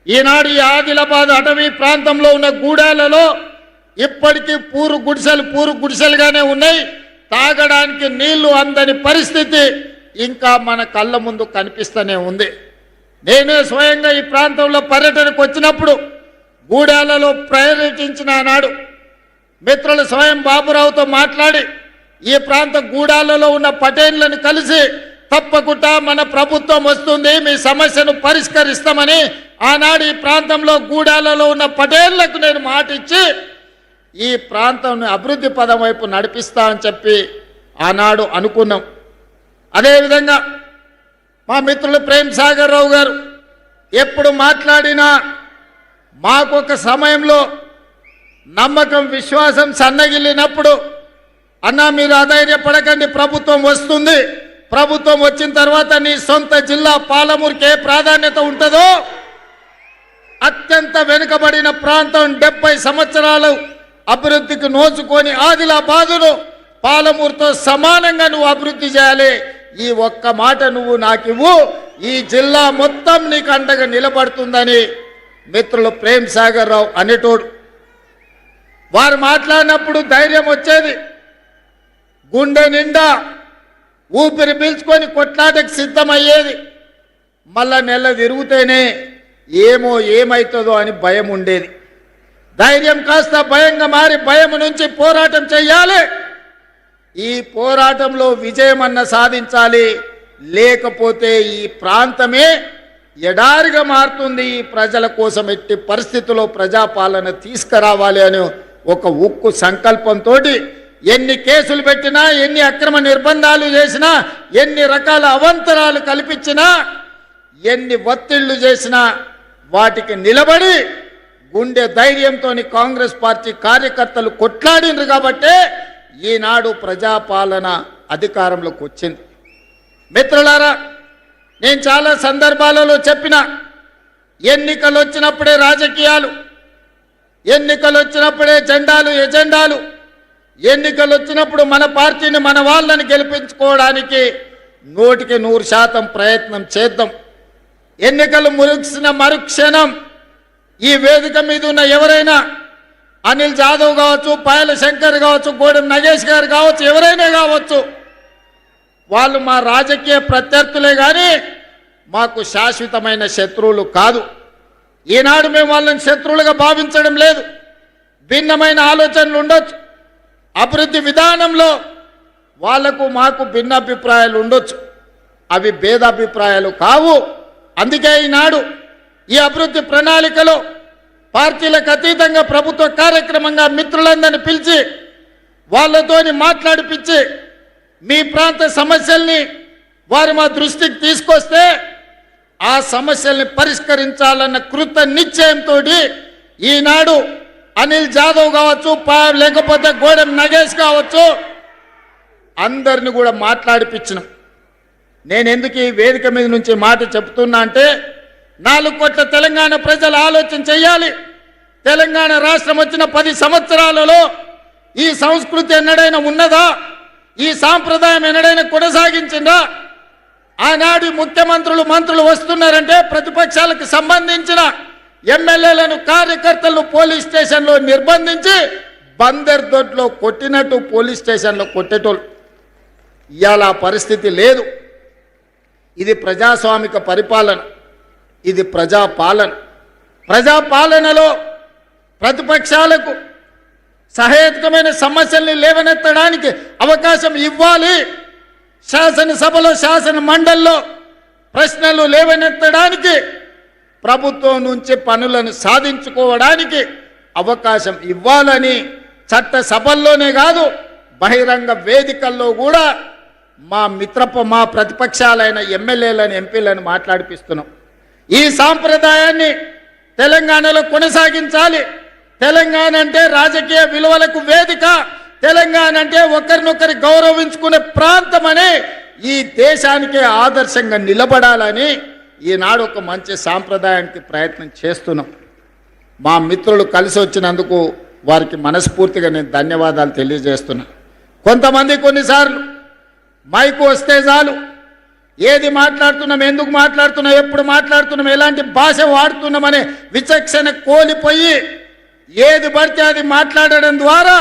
ఈనాడు ఈ ఆదిలాబాద్ అటవీ ప్రాంతంలో ఉన్న గూడాలలో ఇప్పటికీ పూరు గుడిసెలుగానే ఉన్నాయి. తాగడానికి నీళ్లు అందని పరిస్థితి ఇంకా మన కళ్ళ ముందు కనిపిస్తూనే ఉంది. నేనే స్వయంగా ఈ ప్రాంతంలో పర్యటనకు వచ్చినప్పుడు గూడాలలో పర్యటించిన నాడు మిత్రులు స్వయం బాబురావుతో మాట్లాడి ఈ ప్రాంత గూడాలలో ఉన్న పటేళ్లను కలిసి తప్పకుండా మన ప్రభుత్వం వస్తుంది, మీ సమస్యను పరిష్కరిస్తామని ఆనాడు ఈ ప్రాంతంలో గూడాలలో ఉన్న పటేళ్లకు నేను మాట ఇచ్చి ఈ ప్రాంతం అభివృద్ధి పదం వైపు నడిపిస్తా అని చెప్పి ఆనాడు అనుకున్నాం. అదేవిధంగా మా మిత్రులు ప్రేమ్ సాగర్ రావు గారు ఎప్పుడు మాట్లాడినా మాకొక సమయంలో నమ్మకం విశ్వాసం సన్నగిల్లినప్పుడు అన్నా మీరు అధైర్యపడకండి, ప్రభుత్వం వస్తుంది, ప్రభుత్వం వచ్చిన తర్వాత నీ సొంత జిల్లా పాలమూరుకి ఏ ప్రాధాన్యత ఉంటుందో అత్యంత వెనుకబడిన ప్రాంతం 70 సంవత్సరాలు అభివృద్ధికి నోచుకొని ఆదిలాబాదును పాలమూరుతో సమానంగా నువ్వు అభివృద్ధి చేయాలి, ఈ ఒక్క మాట నువ్వు నాకు ఇవ్వు, ఈ జిల్లా మొత్తం నీకు అండగా నిలబడుతుందని మిత్రులు ప్రేమ్ సాగర్ రావు అనేటోడు. వారు మాట్లాడినప్పుడు ధైర్యం వచ్చేది, గుండె నిండా ఊపిరి పీల్చుకొని కొట్లాటకు సిద్ధమయ్యేది. మళ్ళా నెల తిరుగుతేనే ఏమవుతుందో అని భయం ఉండేది. ధైర్యం కాస్త భయంగా మారి భయం నుంచి పోరాటం చెయ్యాలి, ఈ పోరాటంలో విజయమన్న సాధించాలి, లేకపోతే ఈ ప్రాంతమే ఎడారిగా మారుతుంది. ఈ ప్రజల కోసం ఎట్టి పరిస్థితుల్లో ప్రజాపాలన తీసుకురావాలి అని ఒక ఉక్కు సంకల్పంతో ఎన్ని కేసులు పెట్టినా, ఎన్ని అక్రమ నిర్బంధాలు చేసినా, ఎన్ని రకాల అవంతరాలు కల్పించినా, ఎన్ని ఒత్తిళ్లు చేసినా వాటికి నిలబడి గుండె ధైర్యంతో కాంగ్రెస్ పార్టీ కార్యకర్తలు కొట్లాడినరు కాబట్టే ఈనాడు ప్రజాపాలన అధికారంలోకి వచ్చింది. మిత్రులారా, నేను చాలా సందర్భాలలో చెప్పిన ఎన్నికలు వచ్చినప్పుడే రాజకీయాలు, ఎన్నికలు వచ్చినప్పుడే జెండాలు ఎజెండాలు, ఎన్నికలు వచ్చినప్పుడు మన పార్టీని మన వాళ్ళని గెలిపించుకోవడానికి 100% ప్రయత్నం చేద్దాం. ఎన్నికలు ముగిసిన మరుక్షణం ఈ వేదిక మీద ఉన్న ఎవరైనా అనిల్ జాదవ్ కావచ్చు, పాయల శంకర్ కావచ్చు, గోడెం నగేష్ గారు కావచ్చు, ఎవరైనా కావచ్చు, వాళ్ళు మా రాజకీయ ప్రత్యర్థులే కానీ మాకు శాశ్వతమైన శత్రువులు కాదు. ఈనాడు మేము వాళ్ళని శత్రువులుగా భావించడం లేదు. భిన్నమైన ఆలోచనలు ఉండొచ్చు, అభివృద్ధి విధానంలో వాళ్లకు మాకు భిన్నాభిప్రాయాలు ఉండొచ్చు, అవి భేదాభిప్రాయాలు కావు. అందుకే ఈనాడు ఈ అభివృద్ధి ప్రణాళికలో పార్టీలకు అతీతంగా ప్రభుత్వ కార్యక్రమంగా మిత్రులందరినీ పిలిచి వాళ్ళతోని మాట్లాడిపించి మీ ప్రాంత సమస్యల్ని వారు మా దృష్టికి తీసుకొస్తే ఆ సమస్యల్ని పరిష్కరించాలన్న కృత నిశ్చయంతో ఈనాడు అనిల్ జాదవ్ కావచ్చు, లేకపోతే గోడెం నగేష్ కావచ్చు, అందరిని కూడా మాట్లాడిపించినాం. నేను ఎందుకు ఈ వేదిక మీద నుంచి మాట చెప్తున్నా అంటే 4 కోట్ల తెలంగాణ ప్రజలు ఆలోచన చెయ్యాలి. తెలంగాణ రాష్ట్రం వచ్చిన 10 సంవత్సరాలలో ఈ సంస్కృతి ఎన్నడైనా ఉన్నదా? ఈ సాంప్రదాయం ఎన్నడైనా కొనసాగించిందా? ఆనాడు ముఖ్యమంత్రులు మంత్రులు వస్తున్నారంటే ప్రతిపక్షాలకు సంబంధించిన ఎమ్మెల్యేలను కార్యకర్తలను పోలీస్ స్టేషన్లో నిర్బంధించి బందర్ దొడ్లో కొట్టినట్టు పోలీస్ స్టేషన్లో కొట్టేటోళ్ళు. ఇవాళ పరిస్థితి లేదు. ఇది ప్రజాస్వామిక పరిపాలన, ఇది ప్రజాపాలన. ప్రజాపాలనలో ప్రతిపక్షాలకు సహేతుకమైన సమస్యల్ని లేవనెత్తడానికి అవకాశం ఇవ్వాలి. శాసనసభలో శాసన మండలిలో ప్రశ్నలు లేవనెత్తడానికి, ప్రభుత్వం నుంచి పనులను సాధించుకోవడానికి అవకాశం ఇవ్వాలని చట్ట సభల్లోనే కాదు బహిరంగ వేదికల్లో కూడా మా ప్రతిపక్షాలైన ఎమ్మెల్యేలను ఎంపీలను మాట్లాడిపిస్తున్నాం. ఈ సాంప్రదాయాన్ని తెలంగాణలో కొనసాగించాలి. తెలంగాణ అంటే రాజకీయ విలువలకు వేదిక, తెలంగాణ అంటే ఒకరినొకరు గౌరవించుకునే ప్రాంతం అని ఈ దేశానికే ఆదర్శంగా నిలబడాలని ఈనాడు ఒక మంచి సాంప్రదాయానికి ప్రయత్నం చేస్తున్నాం. మా మిత్రులు కలిసి వచ్చినందుకు వారికి మనస్ఫూర్తిగా నేను ధన్యవాదాలు తెలియజేస్తున్నా. కొంతమంది కొన్నిసార్లు మైకు వస్తే చాలు ఏది మాట్లాడుతున్నాం, ఎందుకు మాట్లాడుతున్నాం, ఎప్పుడు మాట్లాడుతున్నాం, ఎలాంటి భాష వాడుతున్నామనే విచక్షణ కోల్పోయి ఏది పడితే అది మాట్లాడడం ద్వారా